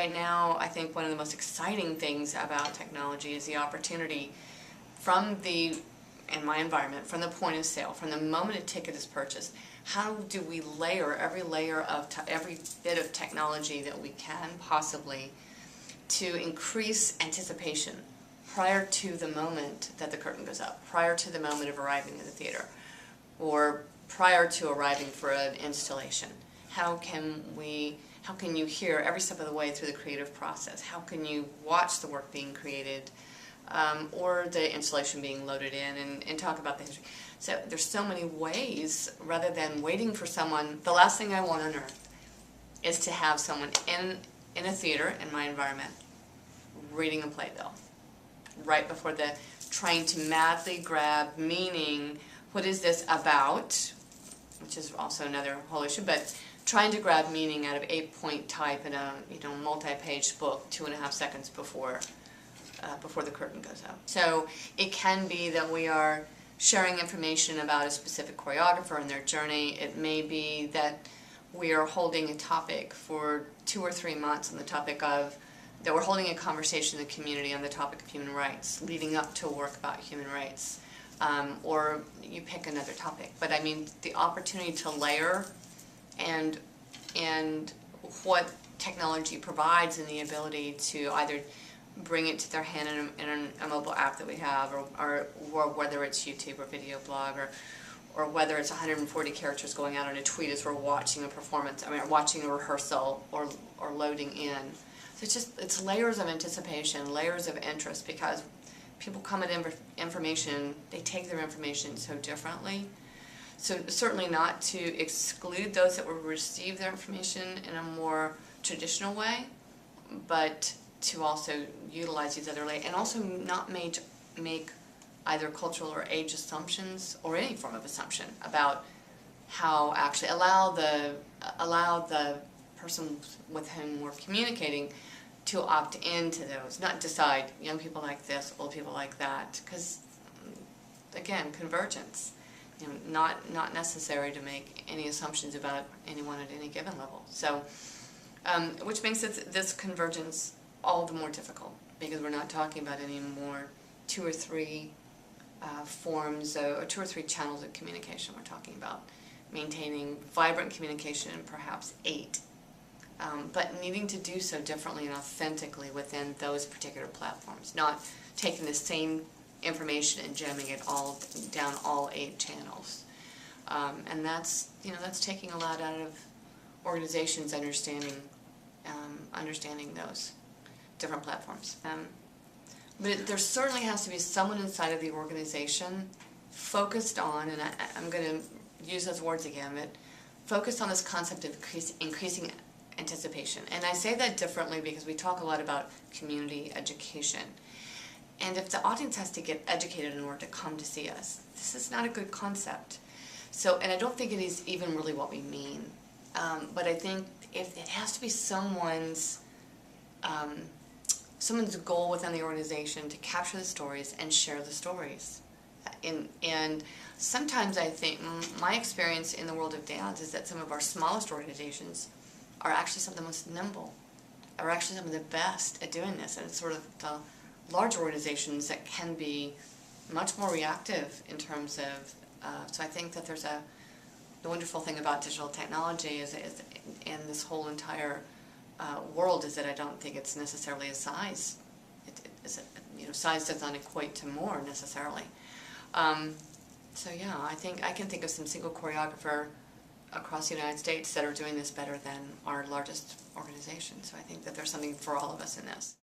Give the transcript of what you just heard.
right now, I think one of the most exciting things about technology is the opportunity from in my environment, from the point of sale, from the moment a ticket is purchased, how do we layer every bit of technology that we can possibly to increase anticipation prior to the moment that the curtain goes up, prior to the moment of arriving in the theater, or prior to arriving for an installation. How can you hear every step of the way through the creative process? How can you watch the work being created, or the installation being loaded in, and talk about the history? So there's so many ways, rather than waiting for someone. The last thing I want on earth is to have someone in a theater, in my environment, reading a playbill right before trying to madly grab meaning. What is this about? Which is also another whole issue, but trying to grab meaning out of 8-point type in a multi-page book 2.5 seconds before the curtain goes up. So it can be that we are sharing information about a specific choreographer and their journey. It may be that we are holding a topic for 2 or 3 months on the topic of, that we're holding a conversation in the community on the topic of human rights, leading up to a work about human rights. Or you pick another topic. But I mean, the opportunity to layer and what technology provides, and the ability to either bring it to their hand in a mobile app that we have, or whether it's YouTube or video blog, or whether it's 140 characters going out on a tweet as we're watching a performance, watching a rehearsal or loading in. So it's layers of anticipation, layers of interest, because people come at information, they take their information so differently. So certainly not to exclude those that will receive their information in a more traditional way, but to also utilize these other layers, and also not make either cultural or age assumptions, or any form of assumption about how actually allow the person with whom we're communicating to opt into those, not decide young people like this, old people like that, because again, convergence, not necessary to make any assumptions about anyone at any given level. So, which makes this convergence all the more difficult, because we're not talking about any more 2 or 3 forms or 2 or 3 channels of communication. We're talking about maintaining vibrant communication in perhaps 8. But needing to do so differently and authentically within those particular platforms, not taking the same information and jamming it all down all 8 channels. And that's taking a lot out of organizations understanding those different platforms. But there certainly has to be someone inside of the organization focused on, and I'm going to use those words again, but focused on this concept of increasing anticipation. And I say that differently because we talk a lot about community education. And if the audience has to get educated in order to come to see us, this is not a good concept. So, and I don't think it is even really what we mean. But I think if it has to be someone's goal within the organization to capture the stories and share the stories. And sometimes I think my experience in the world of dance is that some of our smallest organizations are actually some of the most nimble, are actually some of the best at doing this. And it's sort of the large organizations that can be much more reactive in terms of, so I think that the wonderful thing about digital technology and this whole entire world is that I don't think it's necessarily a size. Size does not equate to more necessarily. So yeah, I think I can think of some single choreographer across the United States that are doing this better than our largest organization. So I think that there's something for all of us in this.